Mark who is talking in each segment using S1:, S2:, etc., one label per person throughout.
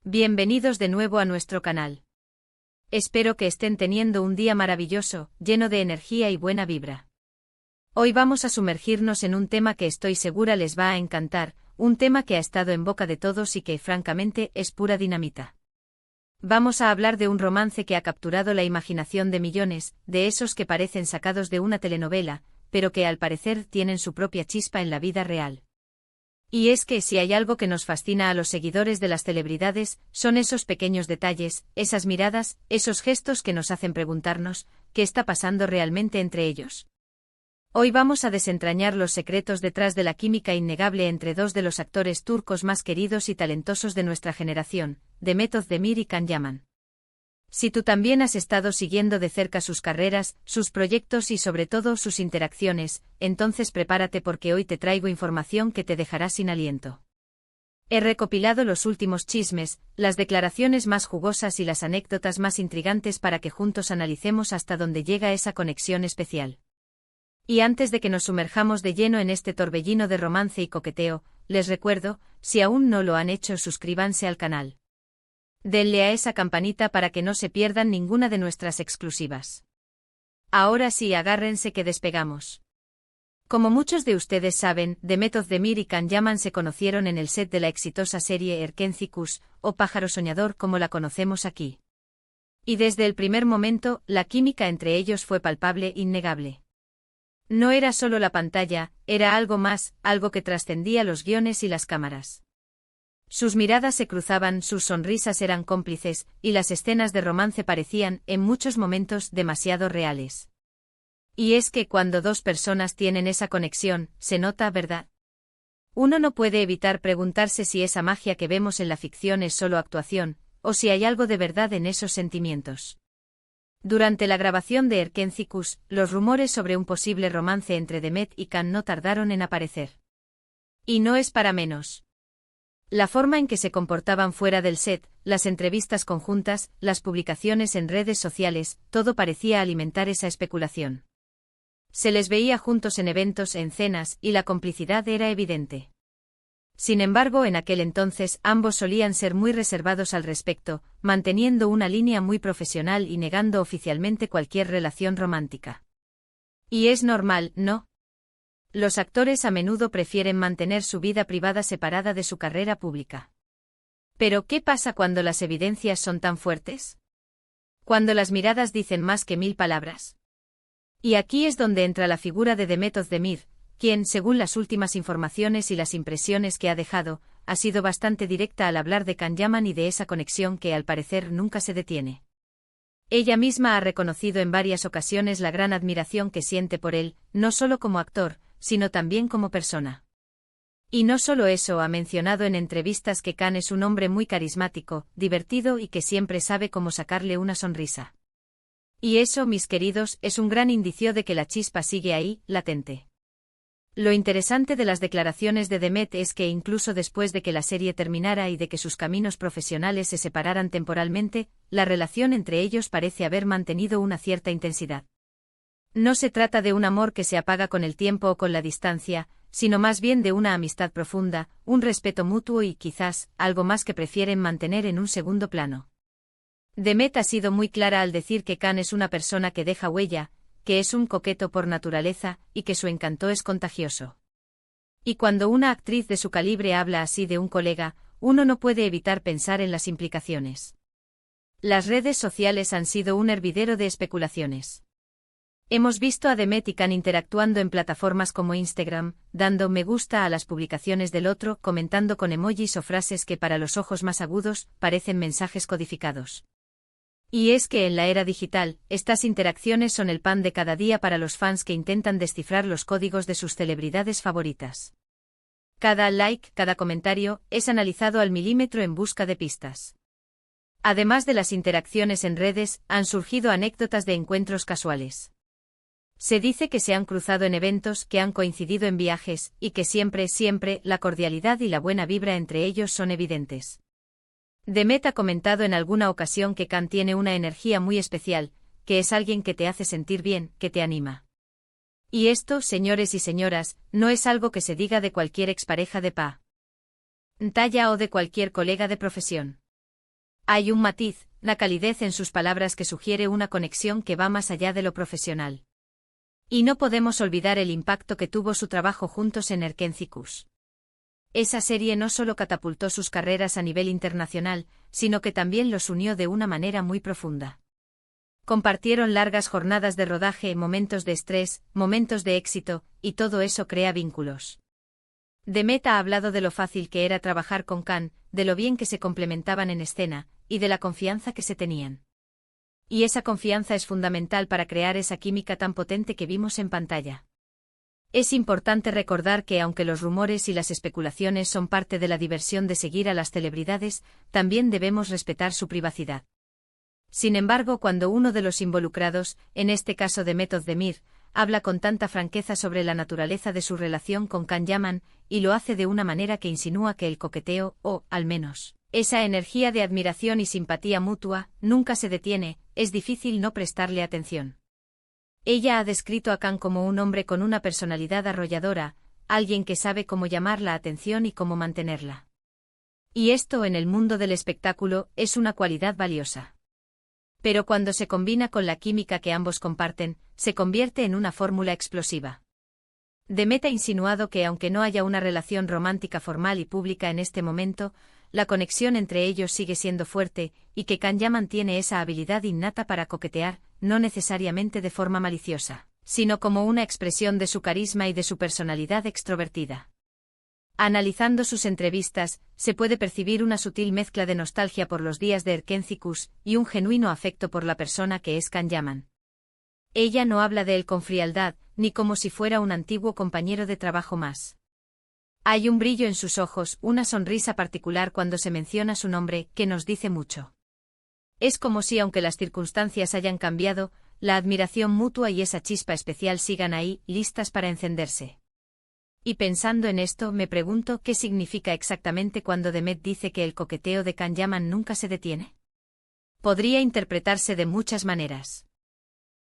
S1: Bienvenidos de nuevo a nuestro canal. Espero que estén teniendo un día maravilloso, lleno de energía y buena vibra. Hoy vamos a sumergirnos en un tema que estoy segura les va a encantar, un tema que ha estado en boca de todos y que, francamente, es pura dinamita. Vamos a hablar de un romance que ha capturado la imaginación de millones, de esos que parecen sacados de una telenovela, pero que al parecer tienen su propia chispa en la vida real. Y es que si hay algo que nos fascina a los seguidores de las celebridades, son esos pequeños detalles, esas miradas, esos gestos que nos hacen preguntarnos, ¿qué está pasando realmente entre ellos? Hoy vamos a desentrañar los secretos detrás de la química innegable entre dos de los actores turcos más queridos y talentosos de nuestra generación, Demet Özdemir y Can Yaman. Si tú también has estado siguiendo de cerca sus carreras, sus proyectos y sobre todo sus interacciones, entonces prepárate porque hoy te traigo información que te dejará sin aliento. He recopilado los últimos chismes, las declaraciones más jugosas y las anécdotas más intrigantes para que juntos analicemos hasta dónde llega esa conexión especial. Y antes de que nos sumerjamos de lleno en este torbellino de romance y coqueteo, les recuerdo, si aún no lo han hecho, suscríbanse al canal. Denle a esa campanita para que no se pierdan ninguna de nuestras exclusivas. Ahora sí, agárrense que despegamos. Como muchos de ustedes saben, Demet Özdemir y Can Yaman se conocieron en el set de la exitosa serie Erkenci Kuş, o Pájaro Soñador como la conocemos aquí. Y desde el primer momento, la química entre ellos fue palpable, innegable. No era solo la pantalla, era algo más, algo que trascendía los guiones y las cámaras. Sus miradas se cruzaban, sus sonrisas eran cómplices, y las escenas de romance parecían, en muchos momentos, demasiado reales. Y es que cuando dos personas tienen esa conexión, se nota, ¿verdad? Uno no puede evitar preguntarse si esa magia que vemos en la ficción es solo actuación, o si hay algo de verdad en esos sentimientos. Durante la grabación de Erkenci Kuş, los rumores sobre un posible romance entre Demet y Can no tardaron en aparecer. Y no es para menos. La forma en que se comportaban fuera del set, las entrevistas conjuntas, las publicaciones en redes sociales, todo parecía alimentar esa especulación. Se les veía juntos en eventos, en cenas, y la complicidad era evidente. Sin embargo, en aquel entonces ambos solían ser muy reservados al respecto, manteniendo una línea muy profesional y negando oficialmente cualquier relación romántica. Y es normal, ¿no? Los actores a menudo prefieren mantener su vida privada separada de su carrera pública. Pero ¿qué pasa cuando las evidencias son tan fuertes? Cuando las miradas dicen más que 1000 palabras. Y aquí es donde entra la figura de Demet Özdemir, quien, según las últimas informaciones y las impresiones que ha dejado, ha sido bastante directa al hablar de Can Yaman y de esa conexión que al parecer nunca se detiene. Ella misma ha reconocido en varias ocasiones la gran admiración que siente por él, no solo como actor, sino también como persona. Y no solo eso, ha mencionado en entrevistas que Can es un hombre muy carismático, divertido y que siempre sabe cómo sacarle una sonrisa. Y eso, mis queridos, es un gran indicio de que la chispa sigue ahí, latente. Lo interesante de las declaraciones de Demet es que incluso después de que la serie terminara y de que sus caminos profesionales se separaran temporalmente, la relación entre ellos parece haber mantenido una cierta intensidad. No se trata de un amor que se apaga con el tiempo o con la distancia, sino más bien de una amistad profunda, un respeto mutuo y quizás, algo más que prefieren mantener en un segundo plano. Demet ha sido muy clara al decir que Can es una persona que deja huella, que es un coqueto por naturaleza, y que su encanto es contagioso. Y cuando una actriz de su calibre habla así de un colega, uno no puede evitar pensar en las implicaciones. Las redes sociales han sido un hervidero de especulaciones. Hemos visto a Demet y Can interactuando en plataformas como Instagram, dando me gusta a las publicaciones del otro, comentando con emojis o frases que para los ojos más agudos parecen mensajes codificados. Y es que en la era digital, estas interacciones son el pan de cada día para los fans que intentan descifrar los códigos de sus celebridades favoritas. Cada like, cada comentario, es analizado al milímetro en busca de pistas. Además de las interacciones en redes, han surgido anécdotas de encuentros casuales. Se dice que se han cruzado en eventos, que han coincidido en viajes, y que siempre, la cordialidad y la buena vibra entre ellos son evidentes. Demet ha comentado en alguna ocasión que Can tiene una energía muy especial, que es alguien que te hace sentir bien, que te anima. Y esto, señores y señoras, no es algo que se diga de cualquier expareja de talla o de cualquier colega de profesión. Hay un matiz, la calidez en sus palabras que sugiere una conexión que va más allá de lo profesional. Y no podemos olvidar el impacto que tuvo su trabajo juntos en Erkencicus. Esa serie no solo catapultó sus carreras a nivel internacional, sino que también los unió de una manera muy profunda. Compartieron largas jornadas de rodaje, momentos de estrés, momentos de éxito, y todo eso crea vínculos. Demet ha hablado de lo fácil que era trabajar con Can, de lo bien que se complementaban en escena, y de la confianza que se tenían. Y esa confianza es fundamental para crear esa química tan potente que vimos en pantalla. Es importante recordar que aunque los rumores y las especulaciones son parte de la diversión de seguir a las celebridades, también debemos respetar su privacidad. Sin embargo, cuando uno de los involucrados, en este caso Demet Özdemir, habla con tanta franqueza sobre la naturaleza de su relación con Can Yaman, y lo hace de una manera que insinúa que el coqueteo, o, al menos, esa energía de admiración y simpatía mutua, nunca se detiene, es difícil no prestarle atención. Ella ha descrito a Can como un hombre con una personalidad arrolladora, alguien que sabe cómo llamar la atención y cómo mantenerla. Y esto en el mundo del espectáculo es una cualidad valiosa. Pero cuando se combina con la química que ambos comparten, se convierte en una fórmula explosiva. Demet ha insinuado que aunque no haya una relación romántica formal y pública en este momento, la conexión entre ellos sigue siendo fuerte, y que Can Yaman tiene esa habilidad innata para coquetear, no necesariamente de forma maliciosa, sino como una expresión de su carisma y de su personalidad extrovertida. Analizando sus entrevistas, se puede percibir una sutil mezcla de nostalgia por los días de Erkencicus y un genuino afecto por la persona que es Can Yaman. Ella no habla de él con frialdad, ni como si fuera un antiguo compañero de trabajo más. Hay un brillo en sus ojos, una sonrisa particular cuando se menciona su nombre, que nos dice mucho. Es como si, aunque las circunstancias hayan cambiado, la admiración mutua y esa chispa especial sigan ahí, listas para encenderse. Y pensando en esto, me pregunto qué significa exactamente cuando Demet dice que el coqueteo de Can Yaman nunca se detiene. Podría interpretarse de muchas maneras.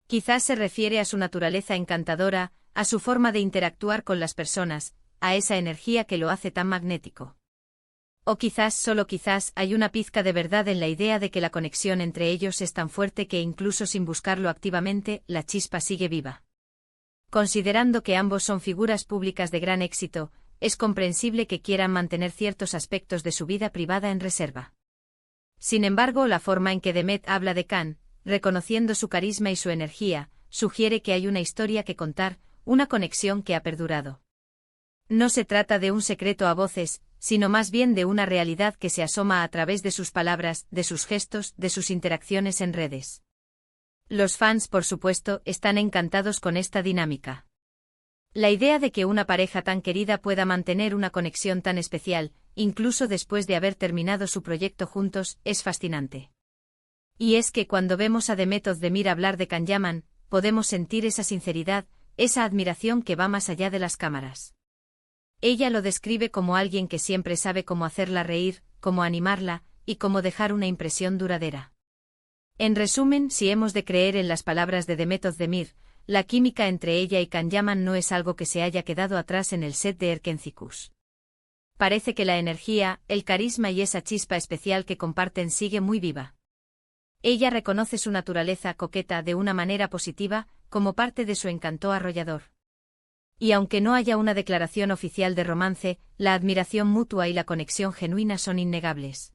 S1: Quizás se refiere a su naturaleza encantadora, a su forma de interactuar con las personas, a esa energía que lo hace tan magnético. O quizás, solo quizás, hay una pizca de verdad en la idea de que la conexión entre ellos es tan fuerte que incluso sin buscarlo activamente, la chispa sigue viva. Considerando que ambos son figuras públicas de gran éxito, es comprensible que quieran mantener ciertos aspectos de su vida privada en reserva. Sin embargo, la forma en que Demet habla de Can, reconociendo su carisma y su energía, sugiere que hay una historia que contar, una conexión que ha perdurado. No se trata de un secreto a voces, sino más bien de una realidad que se asoma a través de sus palabras, de sus gestos, de sus interacciones en redes. Los fans, por supuesto, están encantados con esta dinámica. La idea de que una pareja tan querida pueda mantener una conexión tan especial, incluso después de haber terminado su proyecto juntos, es fascinante. Y es que cuando vemos a Demet Özdemir hablar de Can Yaman, podemos sentir esa sinceridad, esa admiración que va más allá de las cámaras. Ella lo describe como alguien que siempre sabe cómo hacerla reír, cómo animarla, y cómo dejar una impresión duradera. En resumen, si hemos de creer en las palabras de Demet Özdemir, la química entre ella y Can Yaman no es algo que se haya quedado atrás en el set de Erkencicus. Parece que la energía, el carisma y esa chispa especial que comparten sigue muy viva. Ella reconoce su naturaleza coqueta de una manera positiva, como parte de su encanto arrollador. Y aunque no haya una declaración oficial de romance, la admiración mutua y la conexión genuina son innegables.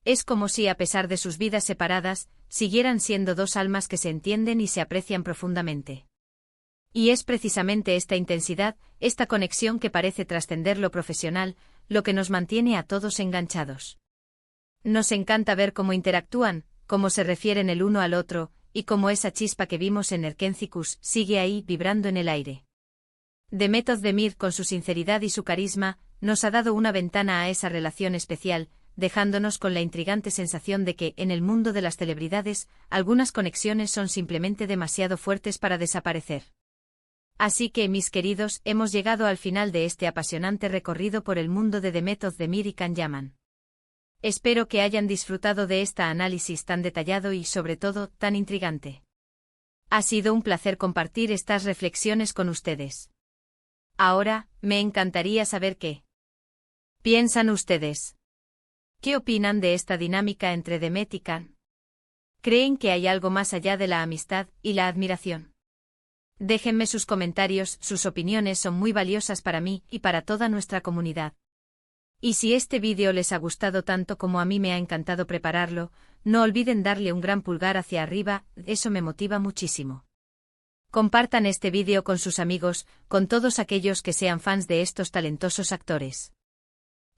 S1: Es como si, a pesar de sus vidas separadas, siguieran siendo dos almas que se entienden y se aprecian profundamente. Y es precisamente esta intensidad, esta conexión que parece trascender lo profesional, lo que nos mantiene a todos enganchados. Nos encanta ver cómo interactúan, cómo se refieren el uno al otro, y cómo esa chispa que vimos en Erkencicus sigue ahí vibrando en el aire. Demet Özdemir, con su sinceridad y su carisma, nos ha dado una ventana a esa relación especial, dejándonos con la intrigante sensación de que, en el mundo de las celebridades, algunas conexiones son simplemente demasiado fuertes para desaparecer. Así que, mis queridos, hemos llegado al final de este apasionante recorrido por el mundo de Demet Özdemir y Can Yaman. Espero que hayan disfrutado de este análisis tan detallado y, sobre todo, tan intrigante. Ha sido un placer compartir estas reflexiones con ustedes. Ahora, me encantaría saber qué piensan ustedes. ¿Qué opinan de esta dinámica entre Demet y Can? ¿Creen que hay algo más allá de la amistad y la admiración? Déjenme sus comentarios, sus opiniones son muy valiosas para mí y para toda nuestra comunidad. Y si este vídeo les ha gustado tanto como a mí me ha encantado prepararlo, no olviden darle un gran pulgar hacia arriba, eso me motiva muchísimo. Compartan este vídeo con sus amigos, con todos aquellos que sean fans de estos talentosos actores.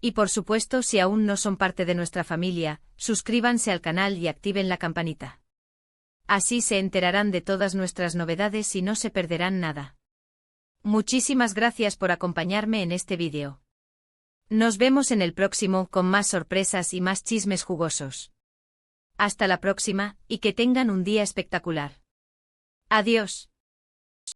S1: Y por supuesto, si aún no son parte de nuestra familia, suscríbanse al canal y activen la campanita. Así se enterarán de todas nuestras novedades y no se perderán nada. Muchísimas gracias por acompañarme en este vídeo. Nos vemos en el próximo con más sorpresas y más chismes jugosos. Hasta la próxima, y que tengan un día espectacular. Adiós.